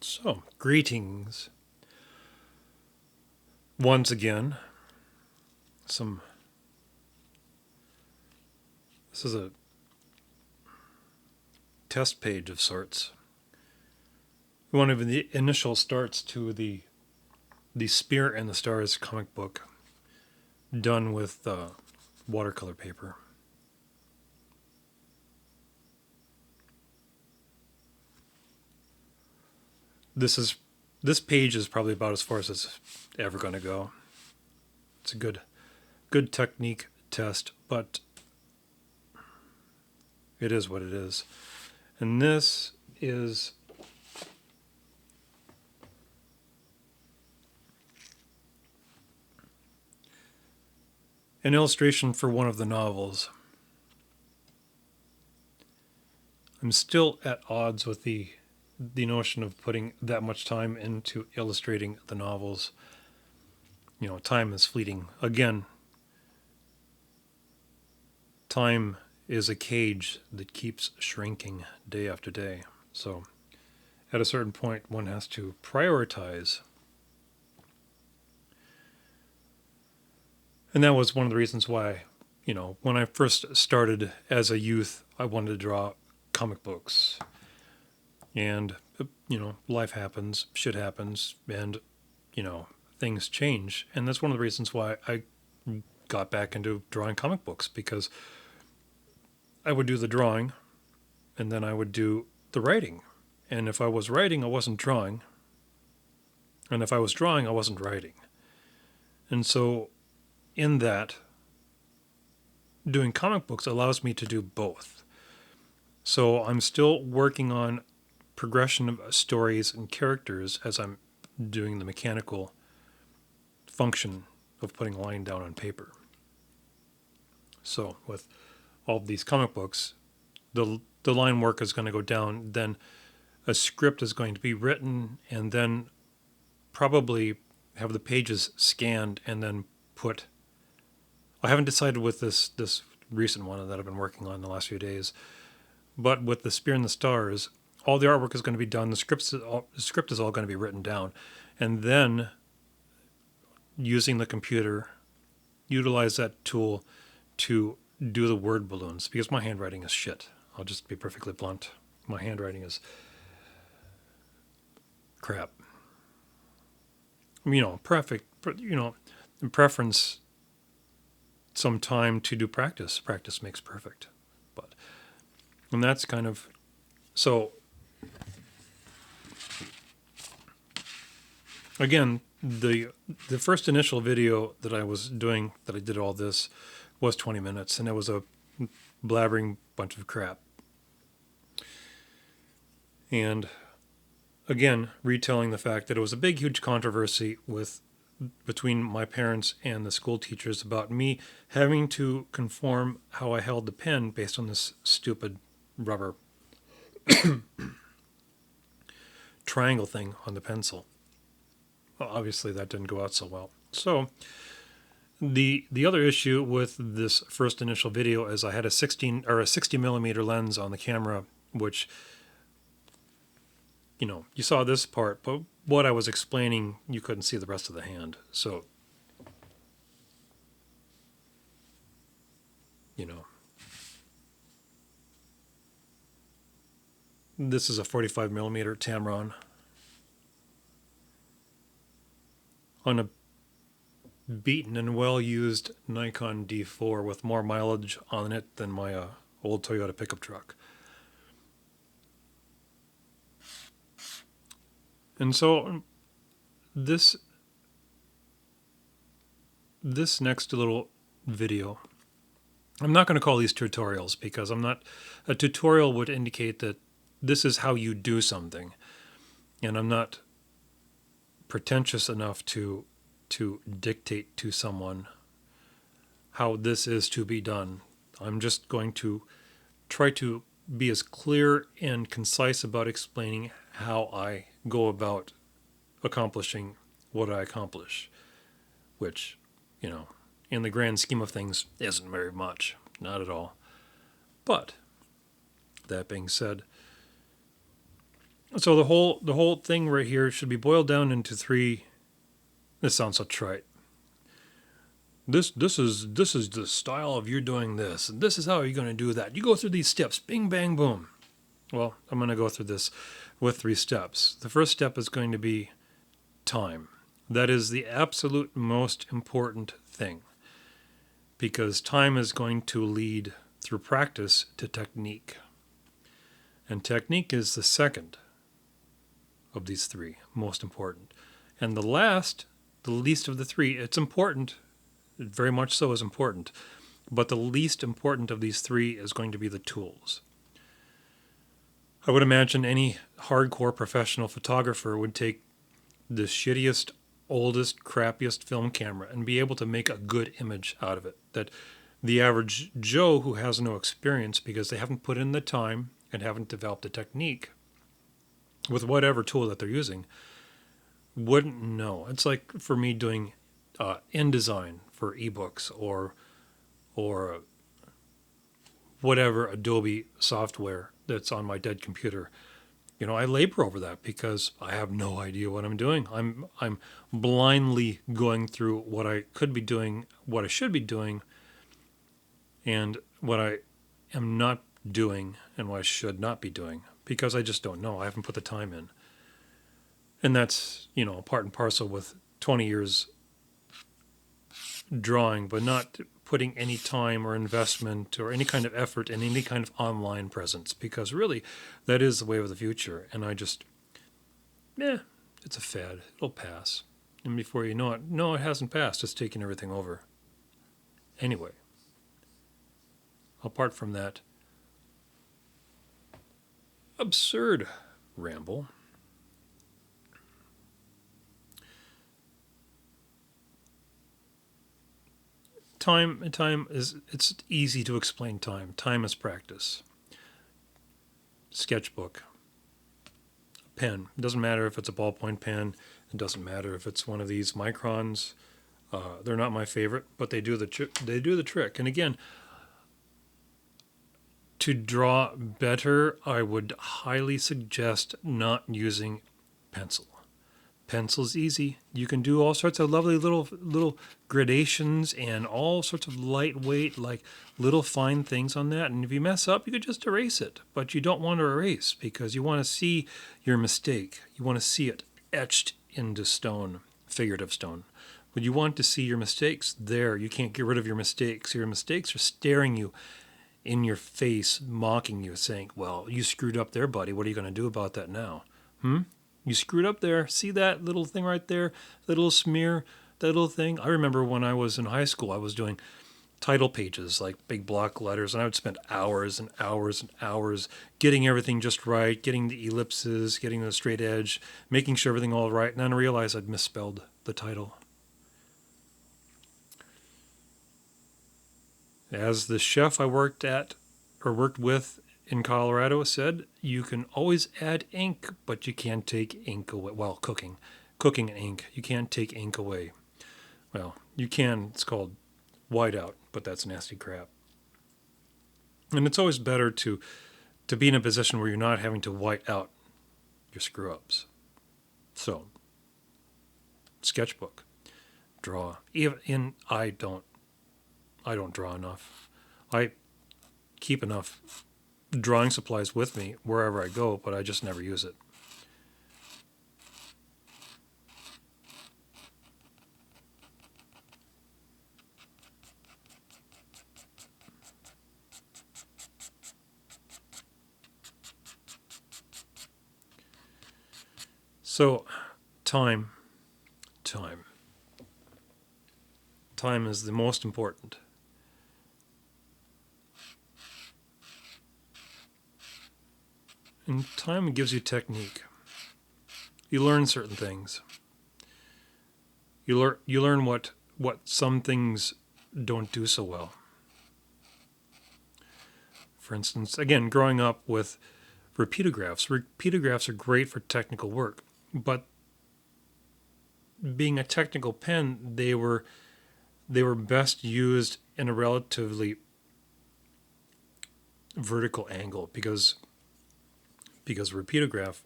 So, greetings. Once again, some. This is a test page of sorts. One of the initial starts to the Spear and the Stars comic book, done with watercolor paper. This page is probably about as far as it's ever going to go. It's a good technique test, but it is what it is. And this is an illustration for one of the novels. I'm still at odds with the notion of putting that much time into illustrating the novels. You know, time is fleeting. Again, time is a cage that keeps shrinking day after day. So, at a certain point, one has to prioritize. And that was one of the reasons why, when I first started as a youth, I wanted to draw comic books. And, life happens, shit happens, and, things change. And that's one of the reasons why I got back into drawing comic books, because I would do the drawing and then I would do the writing. And if I was writing, I wasn't drawing. And if I was drawing, I wasn't writing. And so, in that, doing comic books allows me to do both. So I'm still working on progression of stories and characters as I'm doing the mechanical function of putting a line down on paper. So with all of these comic books, the line work is going to go down, then a script is going to be written, and then probably have the pages scanned and then put. I haven't decided with this recent one that I've been working on the last few days, but with the Spear and the Stars, all the artwork is going to be done. The script is all going to be written down, and then using the computer, utilize that tool to do the word balloons, because my handwriting is shit. I'll just be perfectly blunt. My handwriting is crap. Perfect. In preference, some time to do practice. Practice makes perfect. And that's kind of so. Again, the first initial video that I was doing, that I did all this, was 20 minutes, and it was a blabbering bunch of crap. And again, retelling the fact that it was a big, huge controversy between my parents and the school teachers about me having to conform how I held the pen based on this stupid rubber triangle thing on the pencil. Well, obviously that didn't go out so well. So the other issue with this first initial video is I had a 60 millimeter lens on the camera, which you saw this part, but what I was explaining, you couldn't see the rest of the hand. So this is a 45 millimeter Tamron on a beaten and well-used Nikon D4 with more mileage on it than my old Toyota pickup truck. And so this next little video, I'm not going to call these tutorials, because a tutorial would indicate that this is how you do something, and I'm not pretentious enough to dictate to someone how this is to be done. I'm just going to try to be as clear and concise about explaining how I go about accomplishing what I accomplish, which, in the grand scheme of things, isn't very much. Not at all. But, that being said, So the whole thing right here should be boiled down into three. This sounds so trite. This is the style of you doing this, and this is how you're going to do that. You go through these steps, bing bang boom. Well, I'm going to go through this with three steps. The first step is going to be time. That is the absolute most important thing, because time is going to lead through practice to technique. And technique is the second of these three, most important. And the last, the least of the three, it's important, very much so is important, but the least important of these three is going to be the tools. I would imagine any hardcore professional photographer would take the shittiest, oldest, crappiest film camera and be able to make a good image out of it. That the average Joe who has no experience because they haven't put in the time and haven't developed a technique with whatever tool that they're using wouldn't know. It's like for me doing InDesign for ebooks or whatever Adobe software that's on my dead computer. I labor over that because I have no idea what I'm doing. I'm blindly going through what I could be doing, what I should be doing, and what I am not doing and what I should not be doing because I just don't know. I haven't put the time in. And that's, part and parcel with 20 years drawing, but not putting any time or investment or any kind of effort in any kind of online presence, because really that is the way of the future. And I just, it's a fad. It'll pass. And before you know it, no, it hasn't passed. It's taking everything over. Anyway, apart from that absurd ramble, time is, it's easy to explain time. Time is practice. Sketchbook, pen. It doesn't matter if it's a ballpoint pen. It doesn't matter if it's one of these microns. They're not my favorite, but they do the trick. And again, to draw better, I would highly suggest not using pencil. Pencil's easy. You can do all sorts of lovely little gradations and all sorts of lightweight, like little fine things on that. And if you mess up, you could just erase it. But you don't want to erase because you want to see your mistake. You want to see it etched into stone, figurative stone. But you want to see your mistakes there. You can't get rid of your mistakes. Your mistakes are staring you in your face, mocking you, saying, well, you screwed up there, buddy. What are you going to do about that now? You screwed up there. See that little thing right there? That little smear, that little thing? I remember when I was in high school, I was doing title pages, like big block letters, and I would spend hours and hours and hours getting everything just right, getting the ellipses, getting the straight edge, making sure everything all right, and then I realized I'd misspelled the title. As the chef I worked with in Colorado said, you can always add ink, but you can't take ink away. Well, cooking and ink, you can't take ink away. Well, you can. It's called whiteout, but that's nasty crap. And it's always better to be in a position where you're not having to white out your screw ups. So, sketchbook, draw. I don't draw enough. I keep enough drawing supplies with me wherever I go, but I just never use it. So, time is the most important. And time gives you technique. You learn certain things. You learn what some things don't do so well. For instance, again, growing up with repeatographs. Repeatographs are great for technical work, but being a technical pen, they were best used in a relatively vertical angle because repeatograph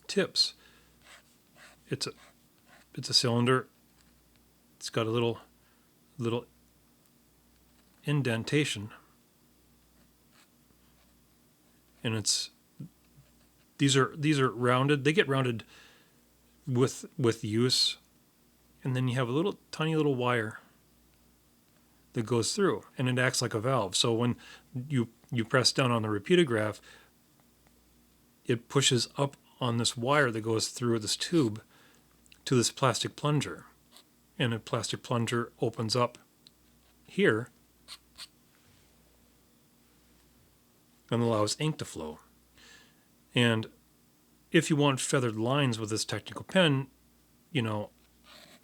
tips. It's a cylinder. It's got a little indentation, and these are rounded. They get rounded with use, and then you have a tiny little wire that goes through, and it acts like a valve. So when you press down on the repeatograph, it pushes up on this wire that goes through this tube to this plastic plunger, and a plastic plunger opens up here and allows ink to flow. And if you want feathered lines with this technical pen,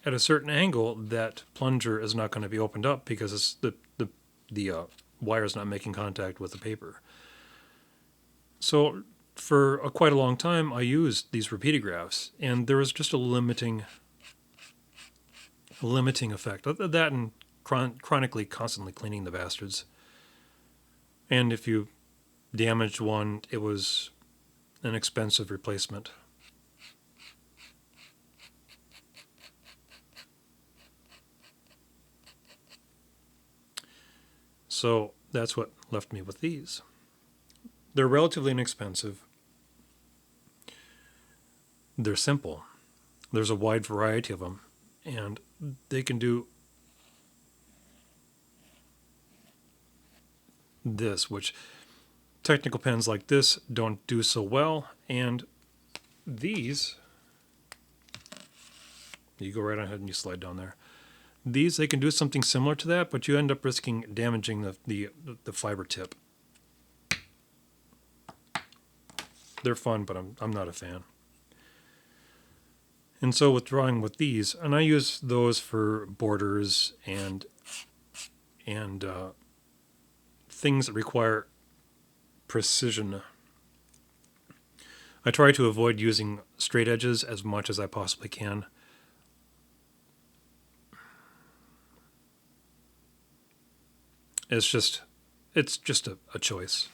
at a certain angle, that plunger is not going to be opened up because it's the wire is not making contact with the paper. So for quite a long time, I used these repeatographs, and there was just a limiting effect. That and chronically, constantly cleaning the bastards. And if you damaged one, it was an expensive replacement. So that's what left me with these. They're relatively inexpensive. They're simple. There's a wide variety of them, and they can do this, which technical pens like this don't do so well. And these, you go right ahead and you slide down there. These, they can do something similar to that, but you end up risking damaging the fiber tip. They're fun, but I'm not a fan. And so with drawing with these, and I use those for borders and things that require precision. I try to avoid using straight edges as much as I possibly can. It's just a choice.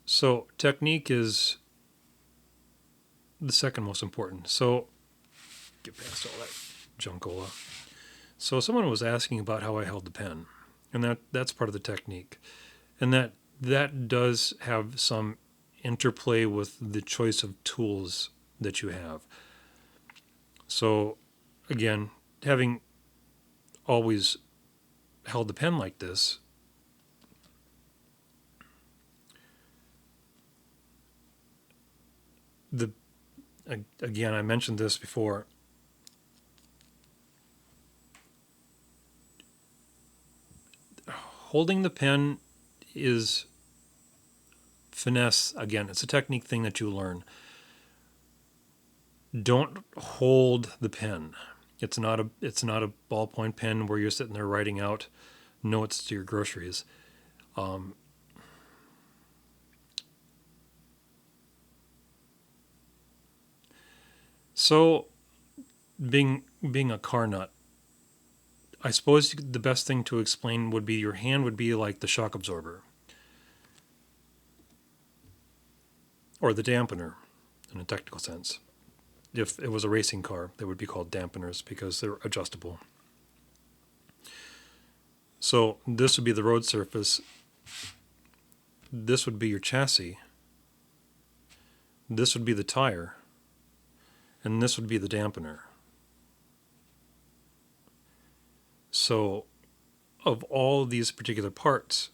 So technique is the second most important. So get past all that junkola. So someone was asking about how I held the pen, and that's part of the technique, and that does have some interplay with the choice of tools that you have. So again, having always held the pen like this, again, I mentioned this before, holding the pen is finesse. Again, it's a technique thing that you learn. Don't hold the pen. It's not a ballpoint pen where you're sitting there writing out notes to your groceries. So, being a car nut, I suppose the best thing to explain would be your hand would be like the shock absorber or the dampener in a technical sense. If it was a racing car, they would be called dampeners because they're adjustable. So this would be the road surface. This would be your chassis. This would be the tire. And this would be the dampener. So of all of these particular parts,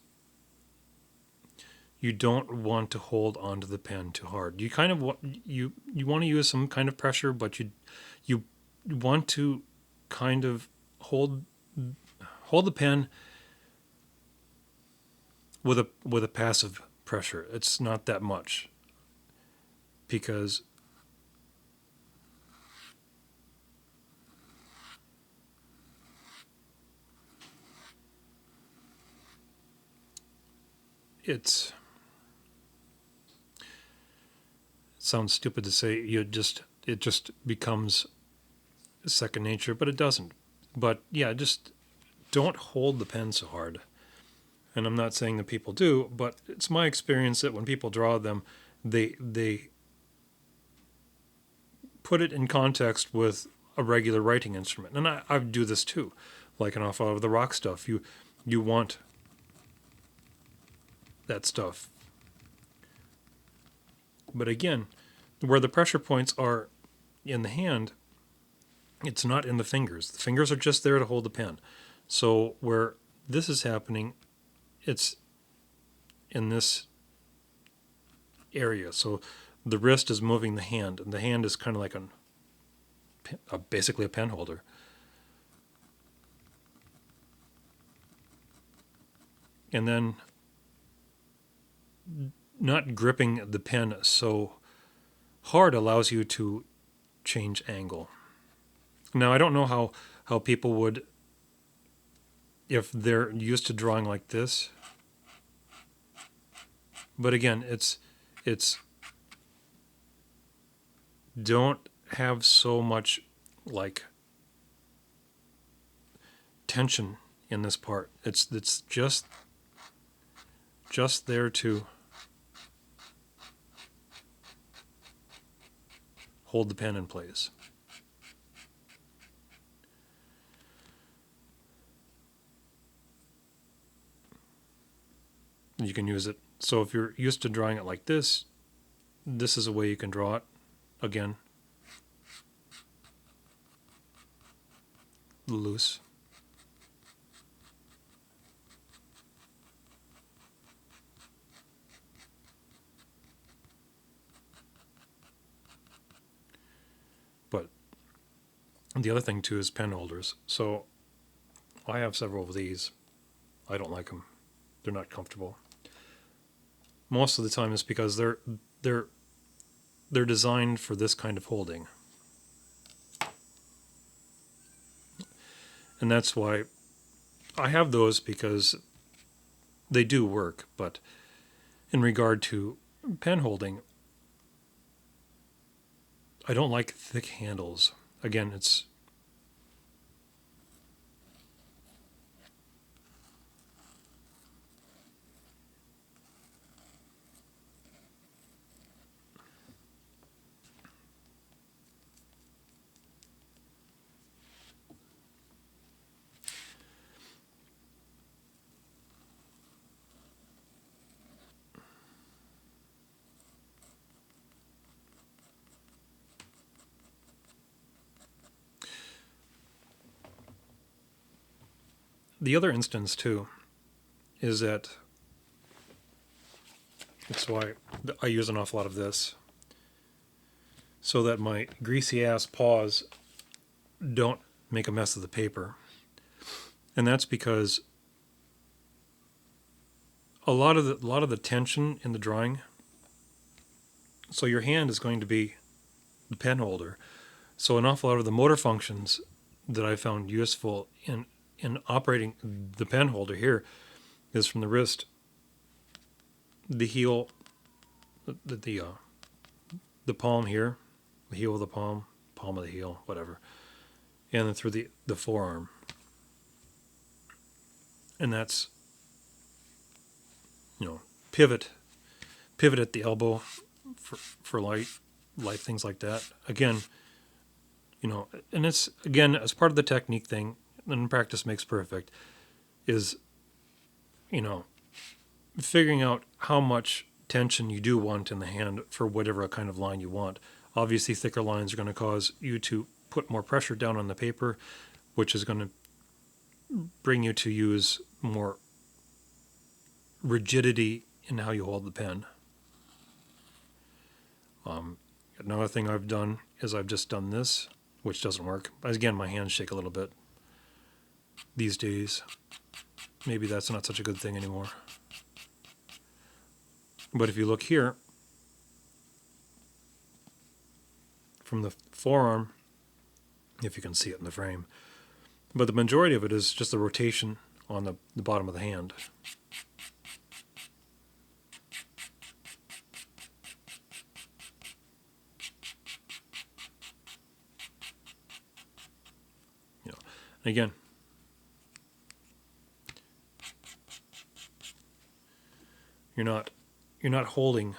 you don't want to hold onto the pen too hard. You kind of you want to use some kind of pressure, but you want to kind of hold the pen with a passive pressure. It's not that much, because it sounds stupid to say it just becomes second nature, but it doesn't. But yeah, just don't hold the pen so hard. And I'm not saying that people do, but it's my experience that when people draw them, they put it in context with a regular writing instrument. And I do this too, like an awful lot of the rock stuff. You want that stuff. But again, where the pressure points are in the hand, it's not in the fingers. The fingers are just there to hold the pen. So where this is happening, it's in this area. So the wrist is moving the hand, and the hand is kind of like basically a pen holder. And then not gripping the pen so hard allows you to change angle. Now, I don't know how people would, if they're used to drawing like this. But again, it's don't have so much like tension in this part. It's just there to hold the pen in place. You can use it. So if you're used to drawing it like this, this is a way you can draw it. Again, loose. But the other thing too is pen holders. So I have several of these. I don't like them. They're not comfortable. Most of the time it's because they're designed for this kind of holding. And that's why I have those, because they do work. But in regard to pen holding, I don't like thick handles. Again, it's the other instance too is that that's why I use an awful lot of this, so that my greasy ass paws don't make a mess of the paper. And that's because a lot of the tension in the drawing, so your hand is going to be the pen holder. So an awful lot of the motor functions that I found useful in operating the pen holder here is from the wrist, the heel, the palm here, the heel of the palm, palm of the heel, whatever, and then through the forearm. And that's, pivot at the elbow for light things like that. Again, and it's, again, as part of the technique thing, and practice makes perfect, is, figuring out how much tension you do want in the hand for whatever kind of line you want. Obviously, thicker lines are going to cause you to put more pressure down on the paper, which is going to bring you to use more rigidity in how you hold the pen. Another thing I've done is I've just done this, which doesn't work. Again, my hands shake a little bit these days. Maybe that's not such a good thing anymore. But if you look here, from the forearm, if you can see it in the frame, but the majority of it is just the rotation on the bottom of the hand. Again, you're not holding